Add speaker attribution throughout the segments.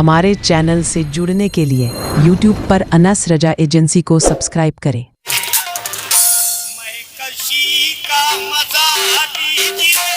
Speaker 1: हमारे चैनल से जुड़ने के लिए YouTube पर अनस रजा एजेंसी को सब्सक्राइब करें।
Speaker 2: मैं कशी का मजा लीजिए,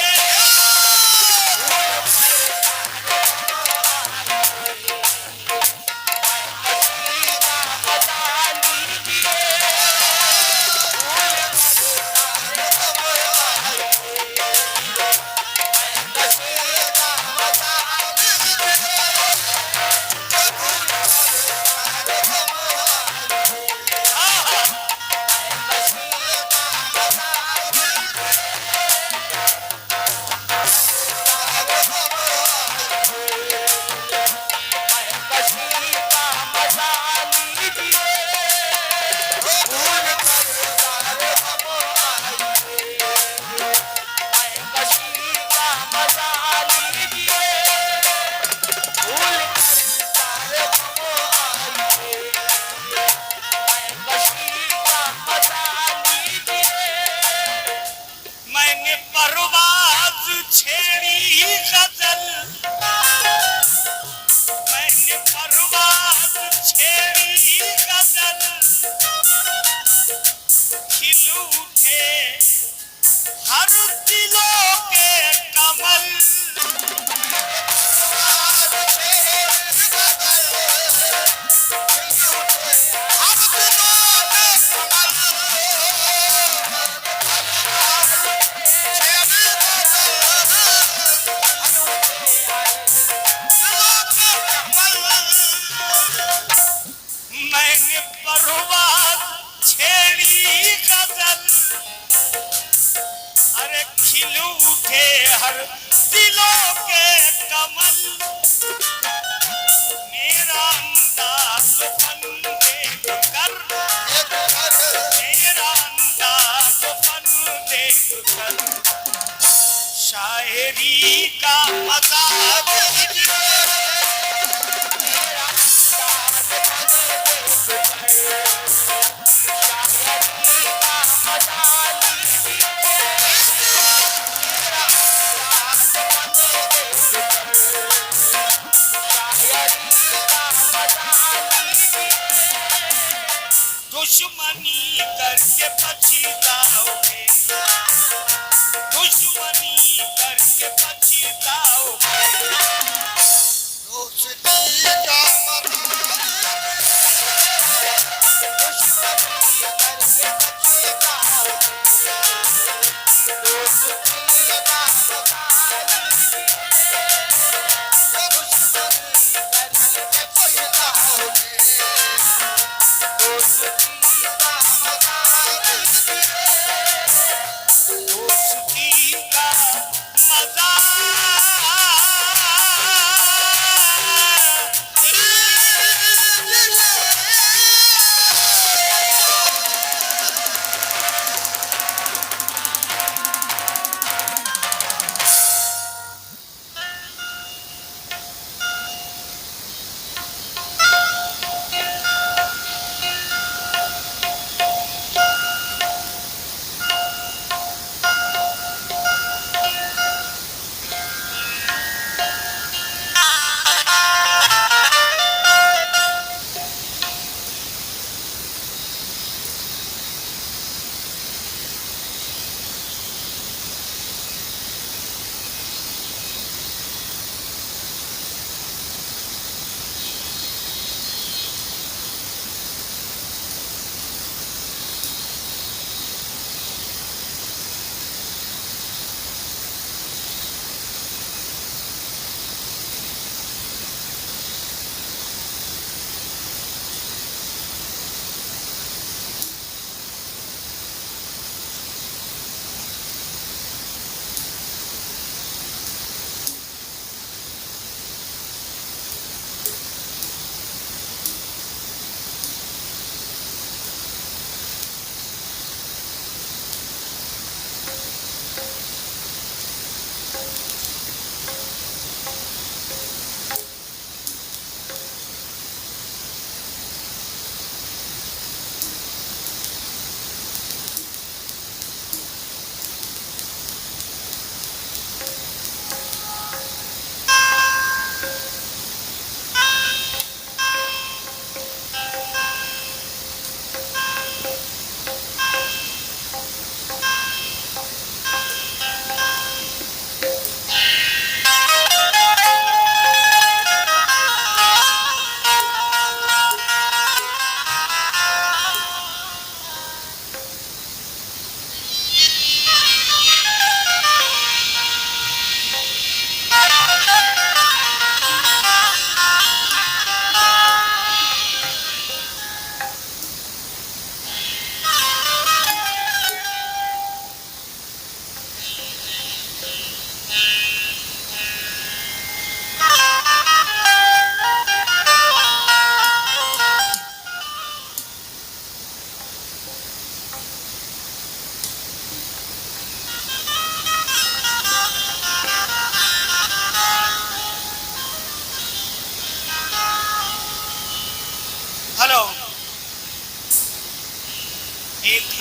Speaker 2: मैंने परवाज छेड़ी गजल, मैंने परवाज छेड़ी गजल, खिल उठे हर दिलों के कमल। मैंने परवाज छेड़ी गजल, अरे खिल उठे हर दिलों के कमल। मेरा अंदाज फंदे कर, मेरा अंदाज फंदे कर, शायरी का मजा लीजिए। दुश्मनी करके पछताओगे, दुश्मनी करके पछताओगे। दोस्ती का मजा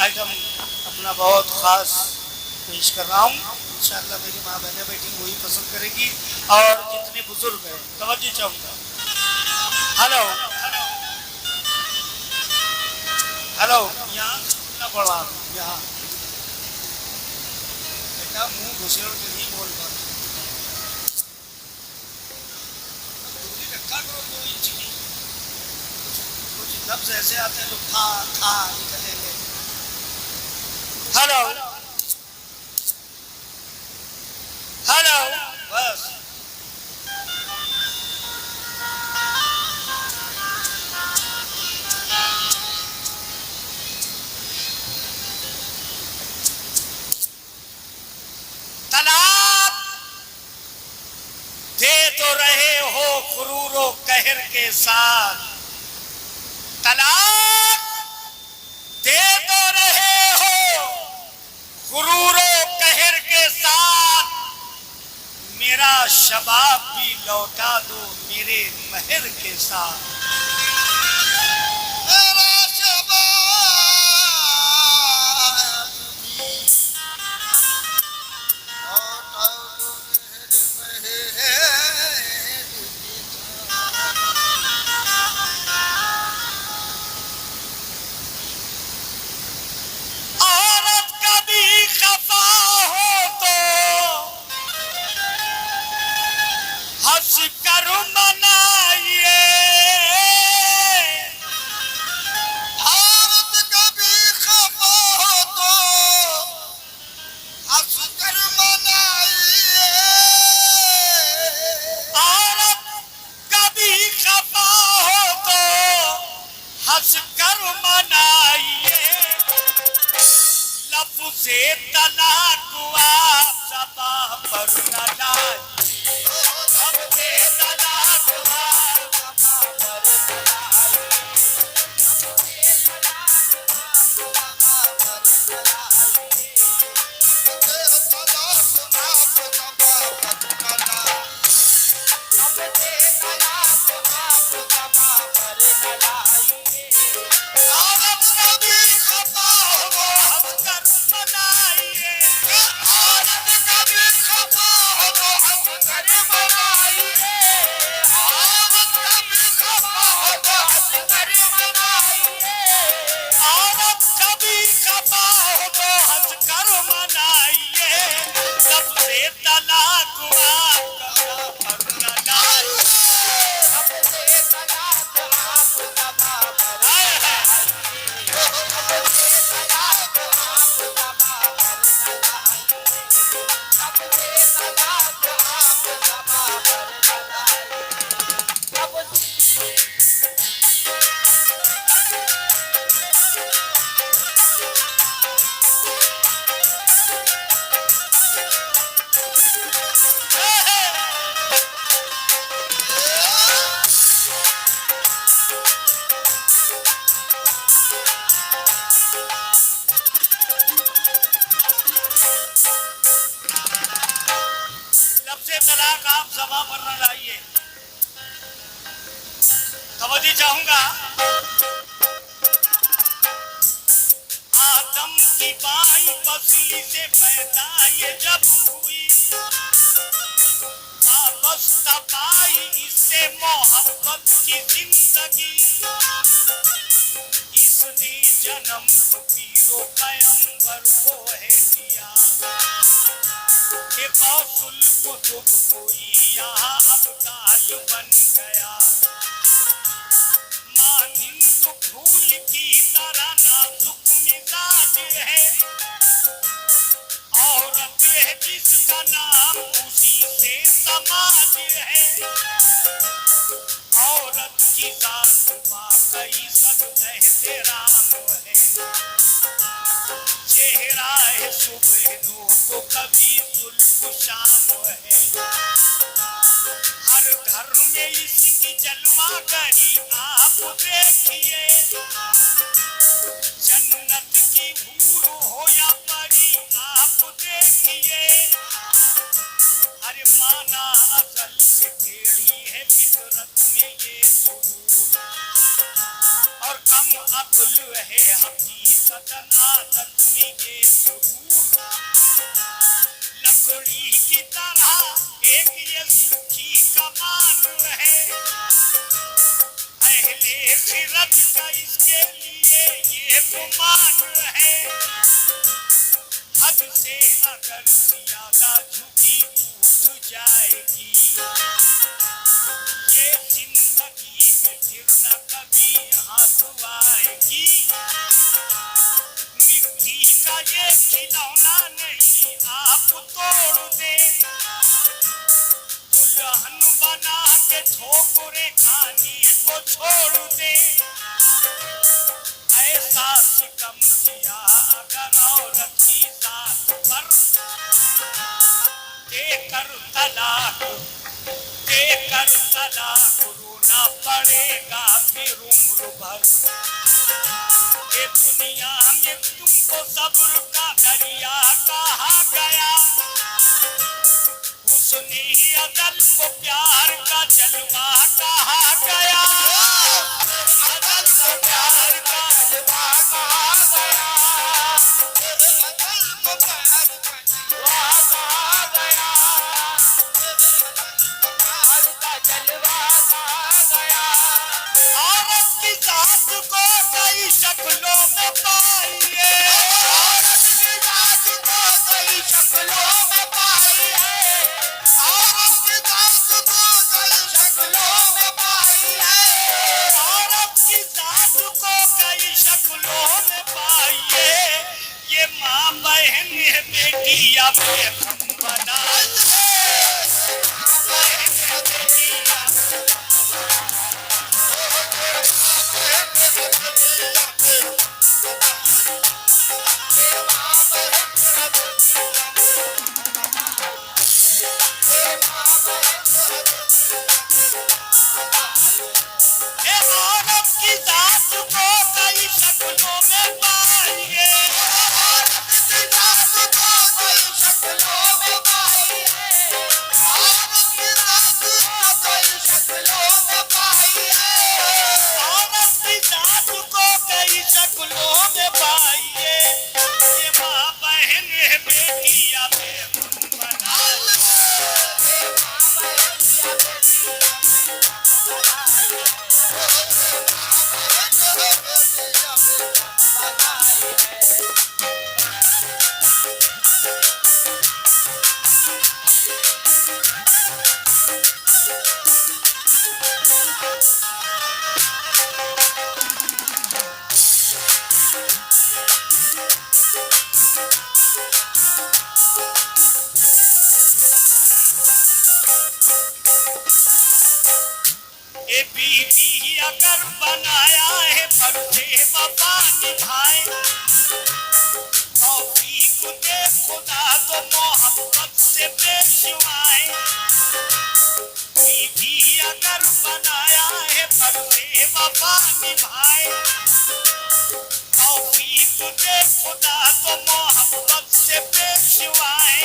Speaker 2: आइटम अपना बहुत खास पेश कर रहा हूँ। इंशाअल्लाह मेरी माँ बहनें बैठी वही पसंद करेगी और जितने बुजुर्ग हैं तवज्जो चाहूँगा। हेलो हेलो, यहाँ कितना बड़ा यहाँ बेटा मुँह घुसेड़ के नहीं बोल पाते, दूरी रखा करो 2 इंच की। कुछ लफ्ज ऐसे आते हैं जो खा खा निकलेंगे। हेलो हेलो, बस तलाक दे तो रहे हो गुरूरो कहर के साथ, तलाक दे तो रहे हो गुरूरो कहर के साथ, मेरा शबाब भी लौटा दो मेरे महर के साथ। मेरा शबाब भी लौटा दो मेरे महर के साथ। औरत कभी खफा हो तो हंस कर मनाइए, औरत कभी खफा हो तो हंस कर मनाइए, औरत कभी खफा हो तो हंस कर मनाइए, लफ्ज़े तलाक आप ज़बां पर न लाइए, लफ्ज़े तलाक आप ज़बां पर न लाइए, लफ्ज़े तलाक आप ज़बां पर न लाइए, लफ्ज़े तलाक आप ज़बां पर न लाइए, लफ्ज़े तलाक आप ज़बां पर न लाइए, औरत कभी खफा हो हंस कर मनाइए, औरत कभी खफा हो हंस कर मनाइए, औरत कभी खफा हो हंस कर मनाइए, औरत कभी खफा हो हंस कर मनाइए, लफ्ज़े तलाक आप ज़बां पर न लाइए, लफ्ज़े तलाक आप ज़बां पर न लाइए, लफ्ज़े तलाक आप ज़बां पर न लाइए, लफ्ज़े तलाक आप ज़बां पर न लफ्ज़े तलाक आप ज़बां पर न लाइए। तवज्जो चाहूंगा। आदम की बाई पसली से पैदा ये जब हुई, वाबस्ता पाई इससे मोहब्बत की जिंदगी, इसने जन्म पीरो पैगंबर को है दिया, के गौसुल कुतुब कोई यहाँ अब्दाल बन गया, मानिंद फूल की तरह नाजुक मिजाज है, औरत है जिसका नाम उसी से समाज है, औरत की जात वाकई सब एहतराम है, चेहरा है सुबह दो तो कभी जुल्फ शाम है, हर घर में इसकी जलवा करी आप देखिए, जन्नत की हूर हो या परी आप देखिए, अरे माना असल से टेढ़ी है फितरत में ये सुरूर, और कम अक्ल है हकीकत सदन आदत में ये सुरूर लकड़ी की तरह एक ये सूखी कमान है। अहले फिरत का इसके लिए ये गुमान है। हद से अगर ज्यादा झुकी टूट जाएगी। ये जिंदगी में फिर न कभी हाथ आएगी। मिट्टी का ये खिलौना नहीं आप तोड़ दे। दुल्हन बना के ठोकरे खाने को छोड़ दे। ऐसा सितम किया अगर औरत की साथ पर देकर तलाक रोना पड़ेगा फिर उम्र भर। ये दुनिया में तुमको सब्र का दरिया कहा गया। उसने ही अदल को प्यार का जलवा कहा गया। अदल को प्यार का जलवा कहा गया। अदल को प्यार का जलवा कहा गया। प्यार का जलवा कहा गया। औरत की जात को कई शक्लों में पाइए। औरत की जात को कई शक्लों में पाइए। औरत की जात को कई शक्लों में पाइए। औरत की जात को कई शक्लों में पाइए। ये माँ बहन है बेटी या बेगम बना बीवी अगर बनाया है पर्दे वफा निभाए। तौफीक दे खुदा तो मोहब्बत से पेशवाए। बीवी अगर बनाया है पर्दे वफा निभाए। तौफीक दे खुदा तो मोहब्बत से पेशवाए।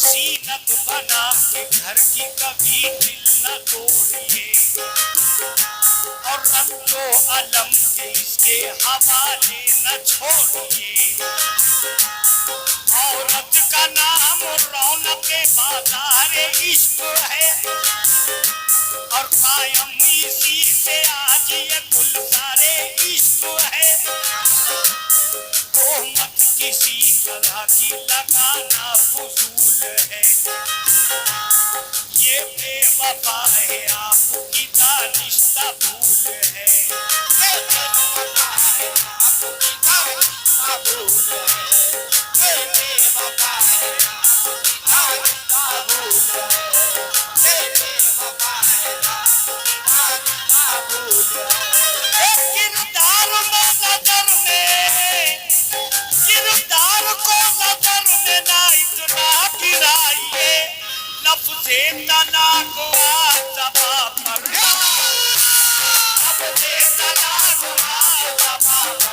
Speaker 2: सीनत बना के घर की कभी दिल न तोड़िए। और रंगो अलम के इसके हवाले न छोड़िए। औरत का नाम रौनक बाजार इश्क है। और कायम इसी से आज ये गुलजारे इश्क है। तोहमत किसी तरह की लगाना फजूल है। ये बेवफा है आपकी दानिश्ता भूल है। ये बेवफा है आपकी दानिश्ता भूल है। ये बेवफा है आपकी दानिश्ता भूल है। ये बेवफा है आपकी दानिश्ता भूल है। किरदार में नजर में किरदार को नजर में ना इतना गिराइए। लफ्ज़े तलाक ज़बा पर लफ्ज़े तलाक ज़बा पर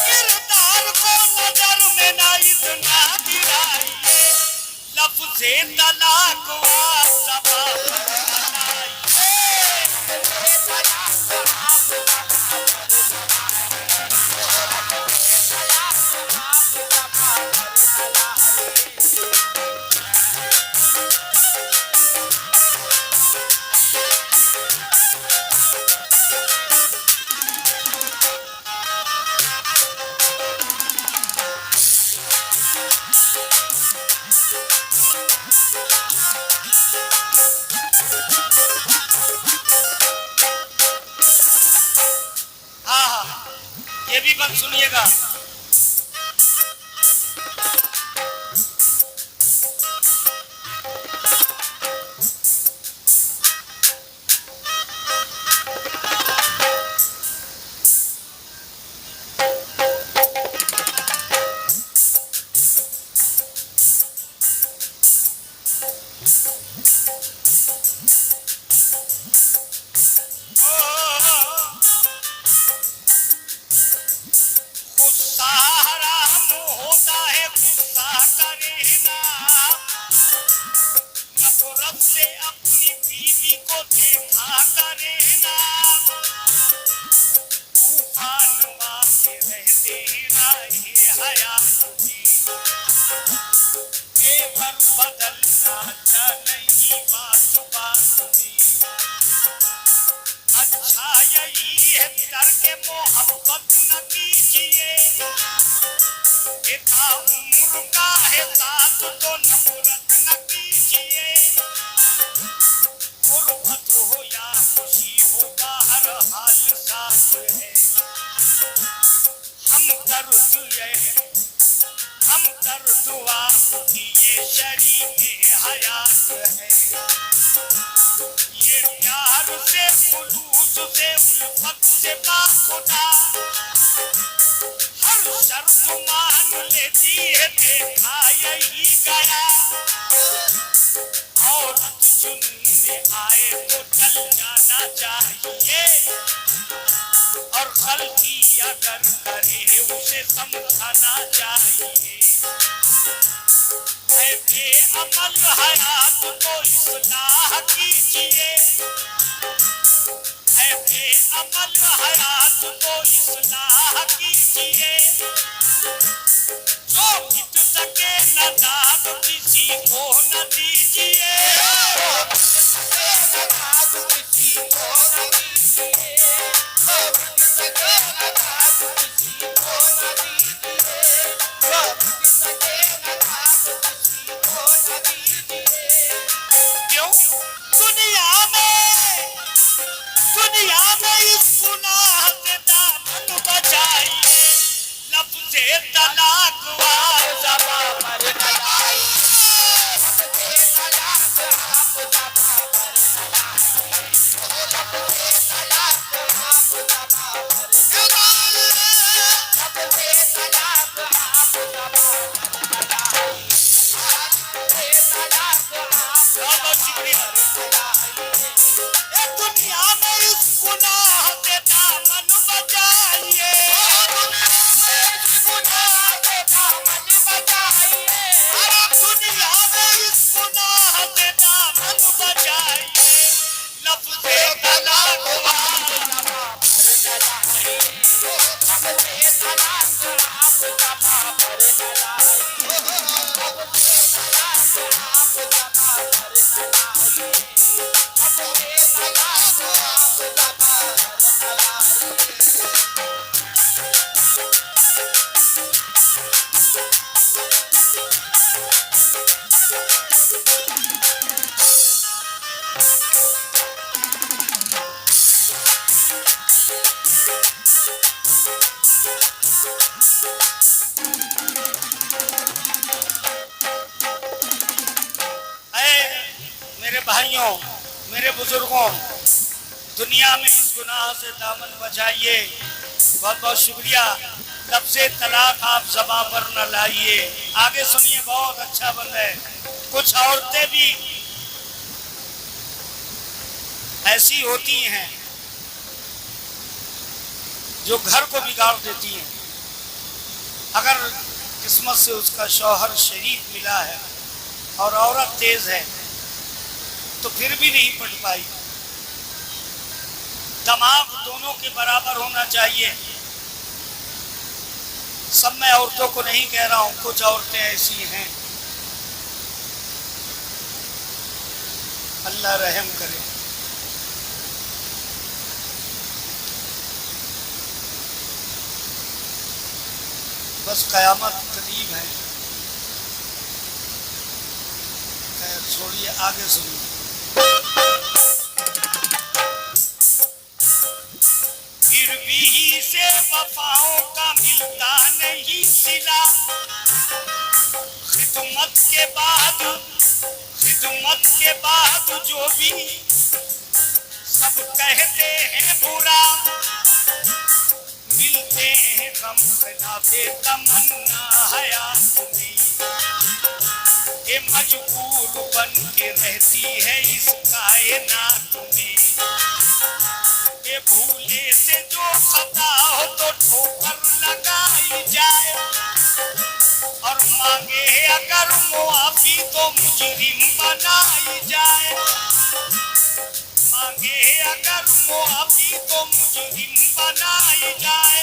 Speaker 2: किरदार को नजर में ना इतना गिराइए, लफ्ज़े तलाक वा ज़बां पर ये भी बात सुनिएगा। से अपनी बीवी को देखा करे ना, तूफान वाक़े रहते रहे हयात में, केवल बदलना नहीं बात बात में। अच्छा यही है करके मोहब्बत न कीजिए, इतना उम्र का है साथ तो नफरत न कीजिए। गुर्बत हो या खुशी हो हर हाल साथ है, हम दर्द आपकी ये शरीके हयात है। ये प्यार से खुलूस से उल्फत से बाखुदा हर शर्त मान लेती है, देखा यही गया। औरत जुनून आए तो चल जाना चाहिए, और गलती अगर करे उसे समझाना चाहिए। है बेअमल हयात को इस्लाह कीजिए, है बेअमल हयात को इस्लाह कीजिए। जो मिट सके न दाग किसी को न दीजिए, क्यों दुनिया में इस गुनाह से दामन बचाइए, लफ्ज़े तलाक वा ज़बां पर लगाइए। बहुत शुक्रिया। दुनिया में इस गुनाह से दामन बचाइए, दुनिया में इस गुनाह से दामन बचाइए, लफ्ज़े तलाक वा मेरे भाइयों, मेरे बुजुर्गों, दुनिया में इस गुनाह से दामन बचाइए। बहुत बहुत शुक्रिया। लफ्ज़े तलाक आप ज़बां पर न लाइए। आगे सुनिए, बहुत अच्छा बंद है। कुछ औरतें भी ऐसी होती हैं जो घर को बिगाड़ देती हैं। अगर किस्मत से उसका शौहर शरीफ मिला है और औरत तेज है तो फिर भी नहीं पट पाई। दिमाग दोनों के बराबर होना चाहिए। सब मैं औरतों को नहीं कह रहा हूं, कुछ औरतें ऐसी हैं, अल्लाह रहम करे। बस कयामत करीब है। खैर छोड़िए, आगे सुनिए। फिर भी से वफाओं का मिलता नहीं सिला, खिदमत के बाद जो भी सब कहते हैं बुरा, मिलते हैं गम खिलाफे तमन्ना हयात में, ये मजबूर बन के रहती है इस कायनात में। ये भूले से जो खता हो तो ठोकर लगाई जाए, और मांगे अगर मुआफी तो मुजरिम बनाई जाए, मांगे अगर मुआफी तो मुजरिम बनाई जाए।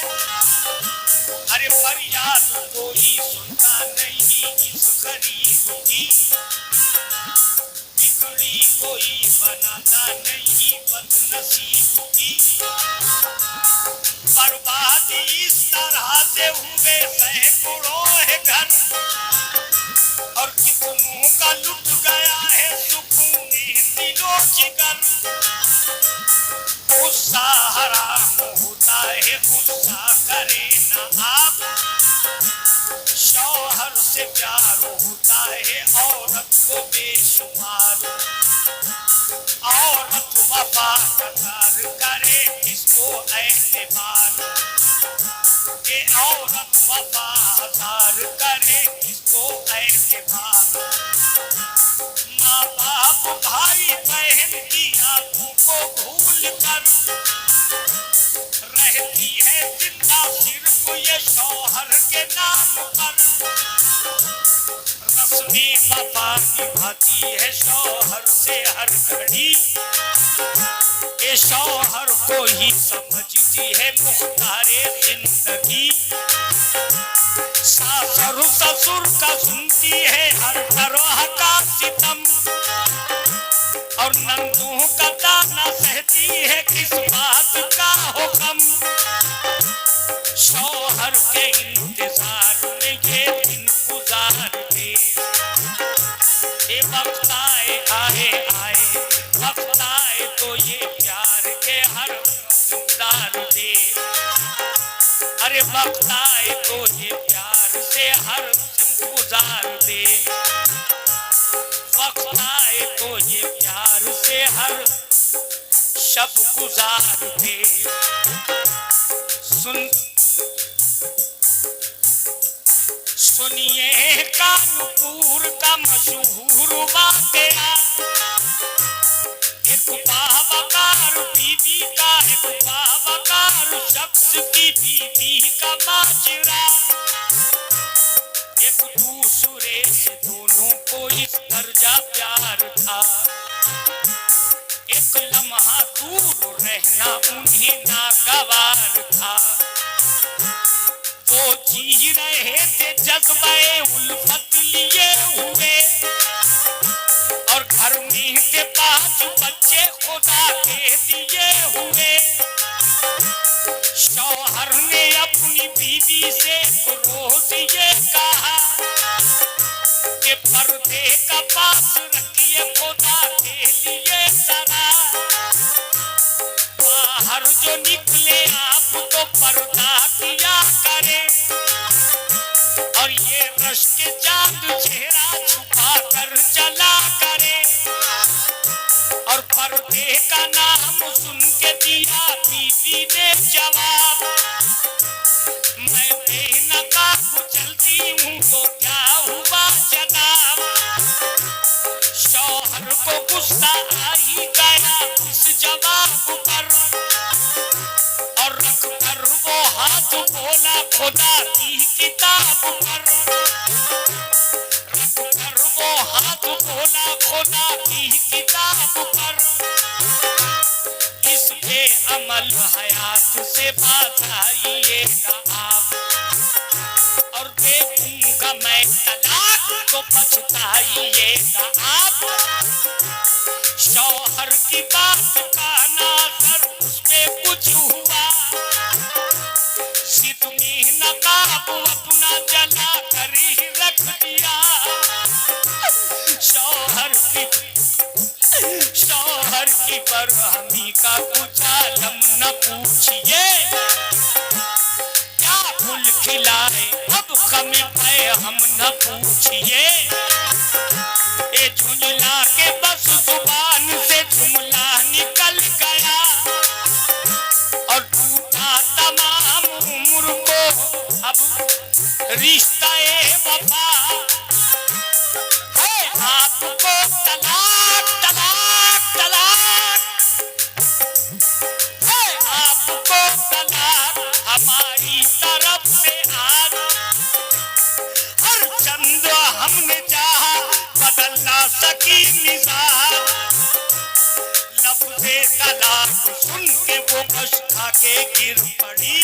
Speaker 2: अरे फरियाद कोई सुनता नहीं इस गरीब की, बिगड़ी कोई बनाता नहीं बदनसीब की। बर्बादी इस तरह से हुए सैकड़ों है घर, और कितनों का लुट गया है सुकून दिलो जिगर। गुस्सा हराम होता है, गुस्सा करे न आप, शौहर से प्यार होता है औरत को बेशुमार। औरत वफा करार करे इसको एतबार, ये औरत वफादार करे इसको एतबार। माँ बाप भाई बहन की आंखों को भूल कर रहती है जिंदा सिर्फ ये शौहर के नाम पर। रस्मी वफा निभाती है शौहर से हर घड़ी, ये शौहर को ही समझती है मुख्तारे जिंदगी। सास और ससुर का सुनती है हर तरह का सितम, और नंदों का ताना सहती है किस बात का हुक्म। शौहर के इंतजार में ये दिन गुजारते, ये वक्त आए वक्त आए तो ये प्यार के हर गुजार दे। अरे वक्त आए तो ये प्यार से हर गुजार दे, वक्त आए तो ये प्यार से हर शब गुजार दे। सुनिए कानपुर का मशहूर वाकया, एक बावकार बीवी का, एक बावकार शख्स की बीवी का माजरा। एक दूसरे से दोनों को इस दर्जा प्यार था, एक लम्हा दूर रहना उन्हें नागवार था। वो जी रहे थे जज्बे उल्फत लिए हुए, और घर में थे 5 बच्चे खुदा के दिए हुए। शौहर ने अपनी बीवी से रोज ये कहा कि पर्दे का पास रखिए खुदा के लिए जरा, बाहर जो निकले आप तो पर्दा किया करे, और ये रश के चांद चेहरा छुपा कर चला करे। और पर्दे का नाम सुन के दिया बीवी ने जवाब, मैं बेनकाब चलती हूँ तो क्या हुआ जनाब। शौहर को गुस्सा आ ही गया इस जवाब पर, और रख कर वो खुदा की किताब पर, रख कर वो हाथ बोला खुदा की किताब पर, इस पे अमल हयात से बताइएगा आप, और देखूंगा मैं तलाक तो पछताइएगा आप। शौहर की बात का ना असर उस पे कुछ हुआ, सितमी नकाब अपना जला कर ही रख दिया। शौहर की बरहमी का कुछ आलम न पूछिए, क्या फूल खिलाए अब खम पे हम न पूछिए। ए झुंझला के बस जुबान से जुमला निकल गया, और टूटा तमाम उम्र को अब रिश्ता ए वफा है। आपको तलाक तलाक तलाक है, आपको तलाक हमारी तरफ से आज। हर चंद हमने चाहा बदल ना सकी मिजाज, लफ्ज़े तलाक सुन के वो बश खा के गिर पड़ी,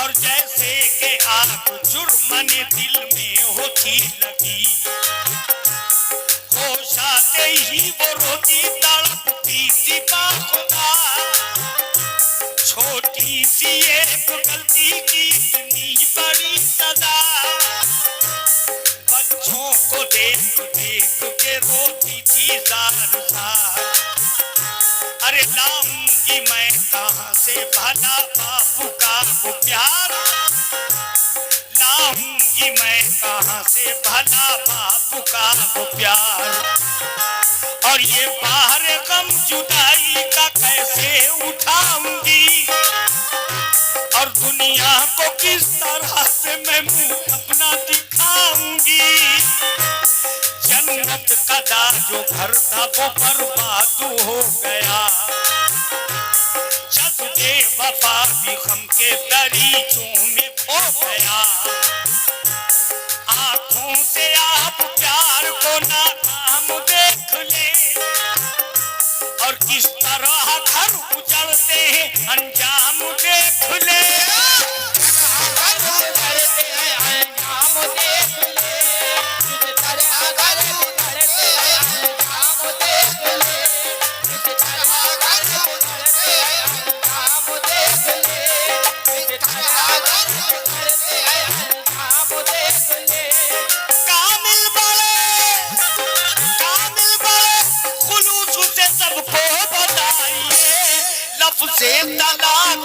Speaker 2: और जैसे के आग जुर्मने दिल में होती लगी। होश आते ही वो रोती तड़पती थी खुदा, छोटी सी एक गलती की इतनी बड़ी सजा। बच्चों को देख देख के रोती थी जार जार, अरे लाऊंगी मैं कहाँ से भला बापू का वो प्यार, लाऊंगी मैं कहाँ से भला बापू का वो प्यार। और ये बाहर गम जुदाई का कैसे उठाऊंगी, और दुनिया को किस तरह से मैं मुंह अपना दिखाऊंगी। जन्नत का जो घर था वो बर्बाद हो गया, जज्बे वफा भी गम के दरीचों में खो गया। आंखों से आप प्यार को नाकाम देख ले, और किस तरह घर उजड़ते हैं अंजाम देख ले। से तलाक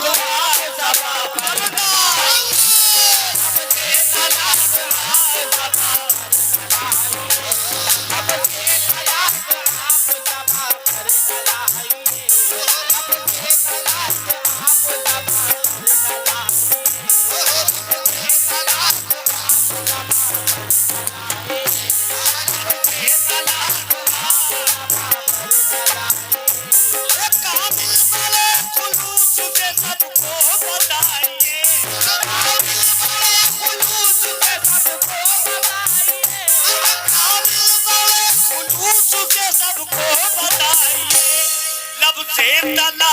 Speaker 2: से तलाक